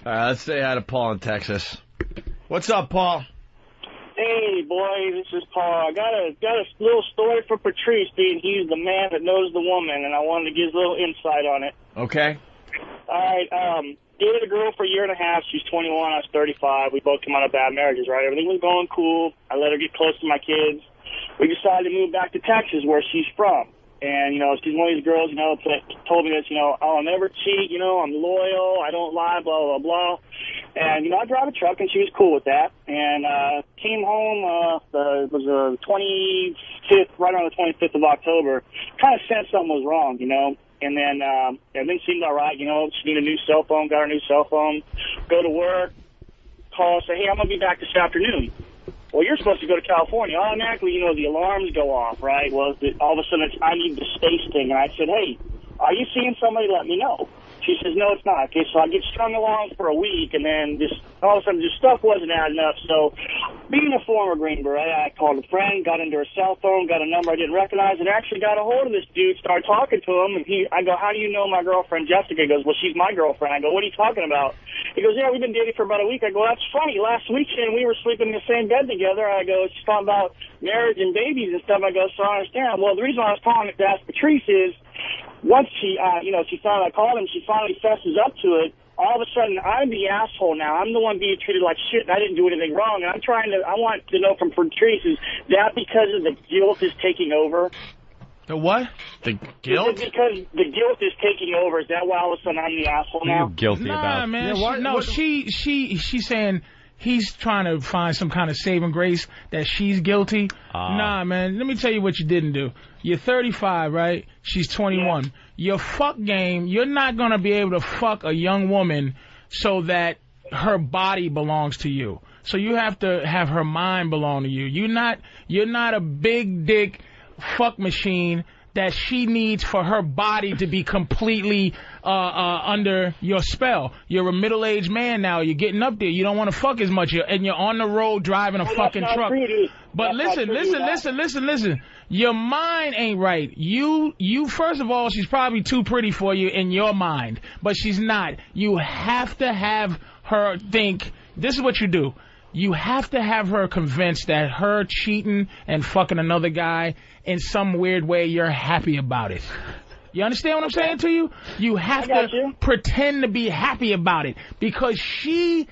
All right, let's say hi to Paul in Texas. What's up, Paul? Hey, boy, this is Paul. I got a little story for Patrice, being he's the man that knows the woman, and I wanted to give a little insight on it. Okay. All right, dated a girl for a year and a half. She's 21, I was 35. We both came out of bad marriages, right? Everything was going cool. I let her get close to my kids. We decided to move back to Texas, where she's from. And, you know, she's one of these girls, you know, that told me this, you know, I'll never cheat, you know, I'm loyal, I don't lie, blah, blah, blah. And, you know, I drive a truck, and she was cool with that. And came home, it was the 25th, right around the 25th of October. Kind of sensed something was wrong, you know. And then everything seemed all right, you know. She needed a new cell phone, got her new cell phone. Go to work, call, say, hey, I'm going to be back this afternoon. Well, you're supposed to go to California. Automatically, you know, the alarms go off, right? Well, all of a sudden, I need the space thing. And I said, hey, are you seeing somebody? Let me know. She says, no, it's not. Okay, so I get strung along for a week, and then just all of a sudden, just stuff wasn't adding up. So being a former Green Beret, I called a friend, got into her cell phone, got a number I didn't recognize, and actually got a hold of this dude, started talking to him. And I go, how do you know my girlfriend, Jessica? He goes, well, she's my girlfriend. I go, what are you talking about? He goes, yeah, we've been dating for about a week. I go, that's funny. Last weekend, we were sleeping in the same bed together. I go, she's talking about marriage and babies and stuff. I go, so I understand. Well, the reason I was calling to ask Patrice is, once she, she finally, I called him, she finally fesses up to it. All of a sudden, I'm the asshole now. I'm the one being treated like shit, and I didn't do anything wrong. And I want to know from Patrice, is that because of the guilt is taking over? The what? The guilt? Is it because the guilt is taking over? Is that why all of a sudden I'm the asshole now? What are you guilty about? Man, Yeah, she's saying he's trying to find some kind of saving grace that she's guilty. Nah, man, let me tell you what you didn't do. You're 35, right? She's 21. Yeah. Your fuck game, you're not going to be able to fuck a young woman so that her body belongs to you. So you have to have her mind belong to you. You're not a big dick fuck machine that she needs for her body to be completely under your spell. You're a middle-aged man now. You're getting up there. You don't want to fuck as much, and you're on the road driving a fucking truck. But listen. Your mind ain't right. You first of all, she's probably too pretty for you in your mind, but she's not. You have to have her think, this is what you do. You have to have her convinced that her cheating and fucking another guy in some weird way, you're happy about it. You understand what I'm saying to you? You have to pretend to be happy about it, because she's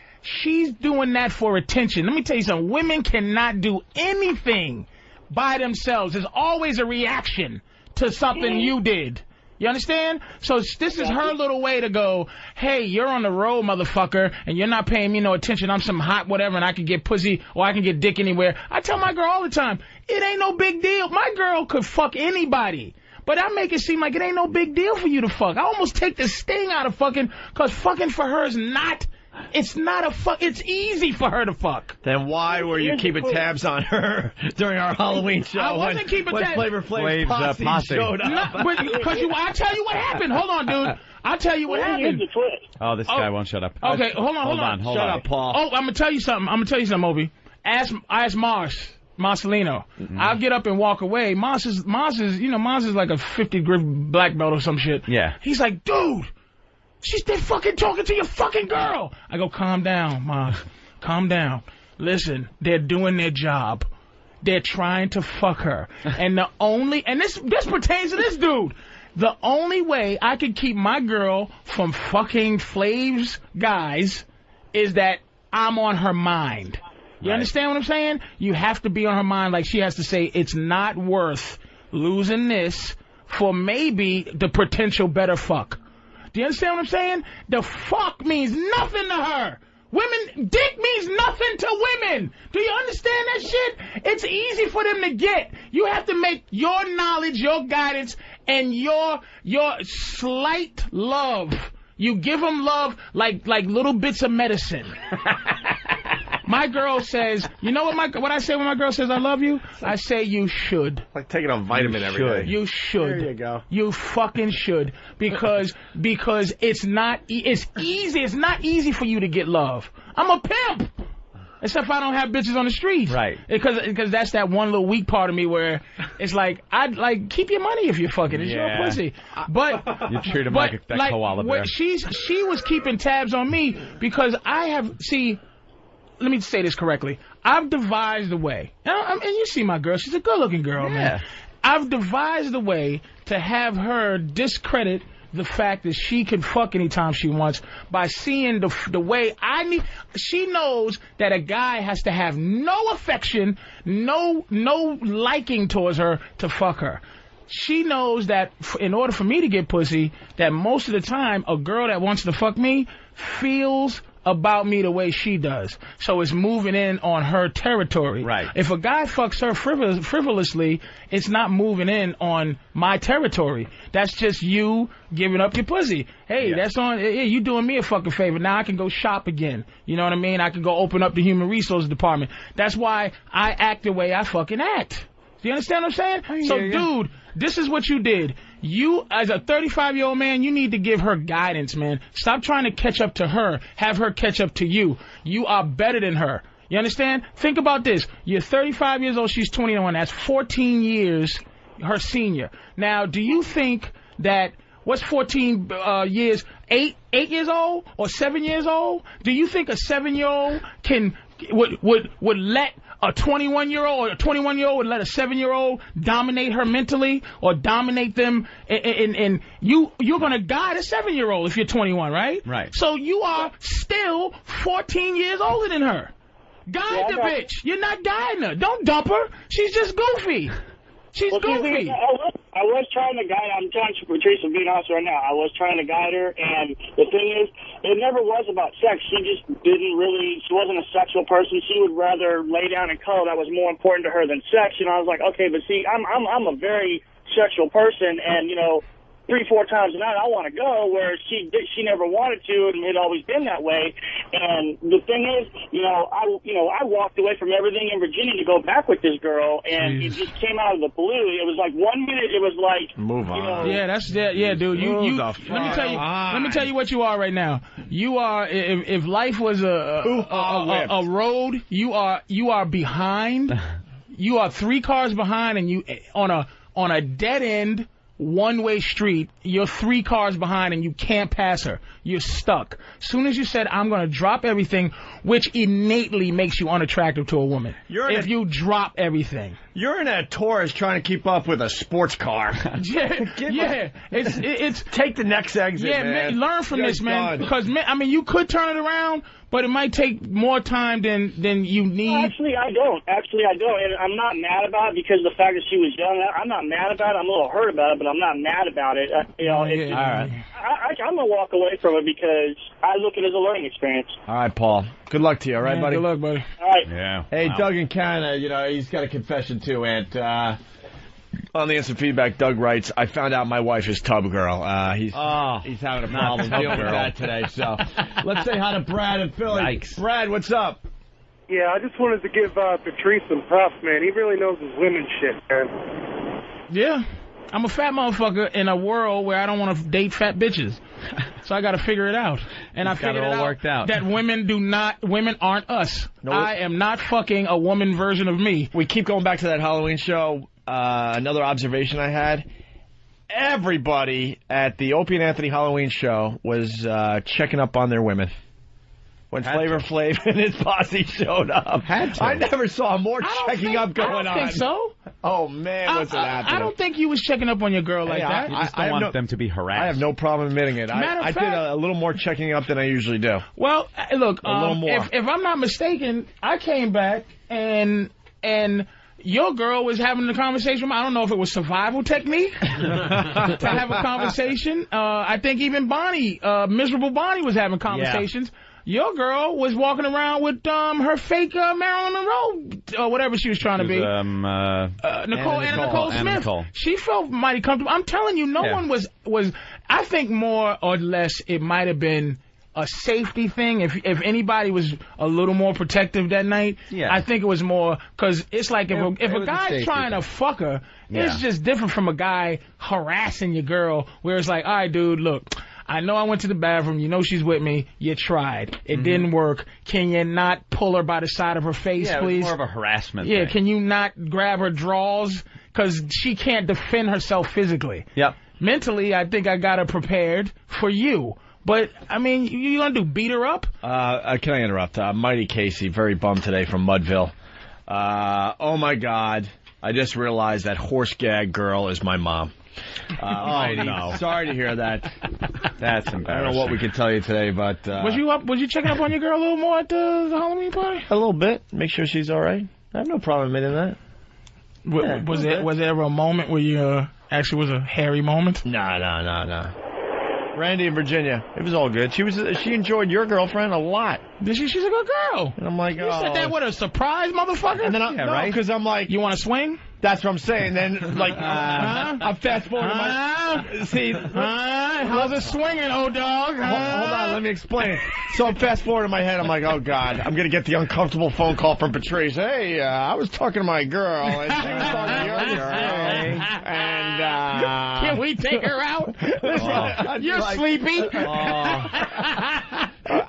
doing that for attention. Let me tell you something. Women cannot do anything by themselves. There's always a reaction to something you did. You understand? So this is her little way to go, hey, you're on the road, motherfucker, and you're not paying me no attention. I'm some hot whatever, and I can get pussy or I can get dick anywhere. I tell my girl all the time, it ain't no big deal. My girl could fuck anybody. But I make it seem like it ain't no big deal for you to fuck. I almost take the sting out of fucking, because fucking for her is not... It's not a fuck. It's easy for her to fuck. Then why were you keeping tabs on her during our Halloween show? I wasn't keeping tabs. When Flavor Flav's posse showed up. Because I'll tell you what happened. Hold on, dude. I'll tell you what happened. Oh, this guy won't shut up. Okay, hold on. Shut up, Paul. Oh, I'm gonna tell you something. Opie. Ask Marcelino. I'll get up and walk away. Mars is like a 50 grip black belt or some shit. Yeah. He's like, dude, she's still fucking talking to your fucking girl. I go, calm down, Mars. Calm down. Listen, they're doing their job. They're trying to fuck her. And this pertains to this dude. The only way I can keep my girl from fucking Flav's guys is that I'm on her mind. You understand what I'm saying? You have to be on her mind. Like, she has to say, it's not worth losing this for maybe the potential better fuck. Do you understand what I'm saying? The fuck means nothing to her. Dick means nothing to women. Do you understand that shit? It's easy for them to get. You have to make your knowledge, your guidance, and your slight love. You give them love like little bits of medicine. My girl says, you know what I say when my girl says I love you? I say you should. Like taking a vitamin every day. You should. There you go. You fucking should. Because it's easy. It's not easy for you to get love. I'm a pimp. Except if I don't have bitches on the street. Right. Because that's that one little weak part of me where it's like, I'd like, keep your money if you're fucking. It's your pussy. But you treat him like a koala bear. She was keeping tabs on me because I have, let me say this correctly. I've devised a way, and you see my girl, she's a good-looking girl, man. I've devised a way to have her discredit the fact that she can fuck anytime she wants by seeing the way I need. She knows that a guy has to have no affection, no liking towards her to fuck her. She knows that in order for me to get pussy, that most of the time a girl that wants to fuck me feels about me the way she does. So it's moving in on her territory. Right. If a guy fucks her frivolously, it's not moving in on my territory. That's just you giving up your pussy. Hey, that's on. Hey, you doing me a fucking favor. Now I can go shop again. You know what I mean? I can go open up the human resources department. That's why I act the way I fucking act. Do you understand what I'm saying? So, dude, this is what you did. You, as a 35-year-old man, you need to give her guidance, man. Stop trying to catch up to her. Have her catch up to you. You are better than her. You understand? Think about this. You're 35 years old. She's 21. That's 14 years her senior. Now, do you think that, what's 14 years? 8 years old or 7 years old? Do you think a 7-year-old would let a 21-year-old or a 21-year-old would let a 7-year-old dominate her mentally or dominate them? And you're going to guide a 7-year-old if you're 21, right? Right. So you are still 14 years older than her. Guide the bitch. You're not guiding her. Don't dump her. She's just goofy. She's goofy. I was trying to guide. I'm telling you, Patrice, I'm being honest right now. I was trying to guide her, and the thing is, it never was about sex. She just didn't really. She wasn't a sexual person. She would rather lay down and cuddle. That was more important to her than sex. You know, I was like, okay, but see, I'm a very sexual person, and 3-4 times a night I want to go, where she never wanted to, and it had always been that way. And the thing is, I walked away from everything in Virginia to go back with this girl, and it just came out of the blue. It was like 1 minute, it was like move on. Dude. Let me tell you what you are right now. You are, if life was a road, you are behind. You are 3 cars behind, and you on a dead end, one-way street, you're 3 cars behind and you can't pass her. You're stuck. Soon as you said, I'm going to drop everything, which innately makes you unattractive to a woman. You drop everything. You're in a Taurus trying to keep up with a sports car. It's take the next exit, man. Learn from this, man. Because, you could turn it around, but it might take more time than you need. Well, actually, I don't. And I'm not mad about it because the fact that she was young. I'm not mad about it. I'm a little hurt about it, but I'm not mad about it. All right. I'm going to walk away from it because I look at it as a learning experience. All right, Paul. Good luck to you, all right, buddy? Good luck, buddy. All right. Yeah. Hey, wow. Doug in Canada, he's got a confession too, Ant. On the instant feedback, Doug writes, I found out my wife is tub girl. He's having a problem dealing with that today. So let's say hi to Brad and Philly. Yikes. Brad, what's up? Yeah, I just wanted to give Patrice some props, man. He really knows his women shit, man. Yeah. I'm a fat motherfucker in a world where I don't want to date fat bitches. So I got to figure it out. And I figured it all worked out that women aren't us. No. I am not fucking a woman version of me. We keep going back to that Halloween show. Another observation I had. Everybody at the Opie and Anthony Halloween show was checking up on their women. When Flavor Flav and his posse showed up. I never saw more checking up going on. I don't think so. Oh, man, what's it happening? I don't think you was checking up on your girl like that. You just don't want them to be harassed. I have no problem admitting it. I did a little more checking up than I usually do. Well, look, a little more. If I'm not mistaken, I came back and your girl was having a conversation. I don't know if it was survival technique to have a conversation. I think even Bonnie, miserable Bonnie, was having conversations. Yeah. Your girl was walking around with her fake Marilyn Monroe or whatever she was trying to be. Nicole Smith. She felt mighty comfortable. I'm telling you, no one was. I think more or less it might have been a safety thing. If anybody was a little more protective that night, I think it was more because it's like if a guy's trying to fuck her, it's just different from a guy harassing your girl where it's like, all right, dude, look, I know I went to the bathroom. You know she's with me. You tried. It didn't work. Can you not pull her by the side of her face, please? It's more of a harassment Yeah, thing. can you not grab her drawers? Because she can't defend herself physically. Yep. Mentally, I think I got her prepared for you. But, I mean, you gonna do, beat her up? Can I interrupt? Mighty Casey, very bummed today from Mudville. Oh, my God. I just realized that horse gag girl is my mom. Mighty, no. Sorry to hear that. That's embarrassing. I don't know what we can tell you today, but... Was you checking up on your girl a little more at the Halloween party? A little bit. Make sure she's all right. I have no problem admitting that. Was there ever a moment where you actually was a hairy moment? No. Randy in Virginia, it was all good. She enjoyed your girlfriend a lot. Did she? She's a good girl. And I'm like, You said that with a surprise, motherfucker? And then because I'm like, you want to swing? That's what I'm saying. Then, like, I'm fast forwarding my... See... how's it swinging, old dog? Hold on, let me explain. So I'm fast forwarding in my head. I'm like, oh, God, I'm going to get the uncomfortable phone call from Patrice. Hey, I was talking to my girl, and she was talking to your girl. And, can we take her out? You're like, sleepy.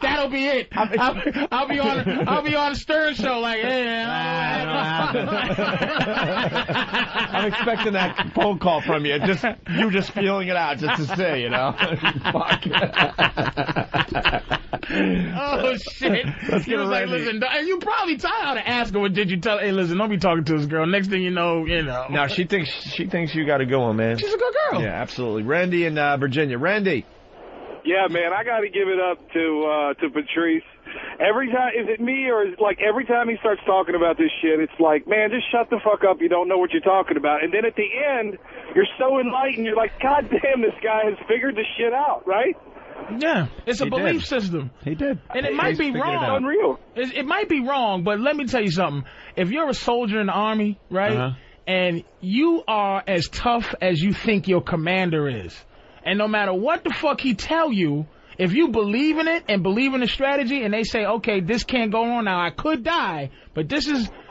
That'll be it. I'll be on Stern Show like, hey, I'm expecting that phone call from you. You just feeling it out just to say, you know. Fuck. Oh shit! He was like, listen, and you probably how to ask her. What did you tell? Hey, listen, don't be talking to this girl. Next thing you know. Now she thinks you got to go on, man. She's a good girl. Yeah, absolutely. Randy in Virginia. Randy. Yeah, man, I got to give it up to Patrice. Every time, is it me or is it like every time he starts talking about this shit, it's like, man, just shut the fuck up. You don't know what you're talking about. And then at the end, you're so enlightened. You're like, God damn, this guy has figured this shit out, right? Yeah, it's a belief system. He did. And it might be wrong. Unreal. It might be wrong, but let me tell you something. If you're a soldier in the Army, right, and you are as tough as you think your commander is, and no matter what the fuck he tell you, if you believe in it and believe in the strategy and they say, okay, this can't go on now, I could die, but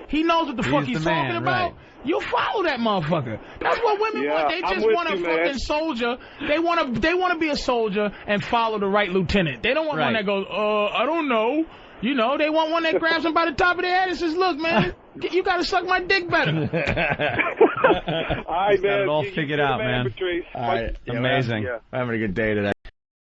he knows what the fuck he's talking about, right. You follow that motherfucker. That's what women want. They just want a fucking soldier. They want to be a soldier and follow the right lieutenant. They don't want one that goes, I don't know. You know, they want one that grabs them by the top of their head and says, look, man, you got to suck my dick better. All right, man. Got it all figured out, man. Patrice. All right. Amazing. We're having a good day today.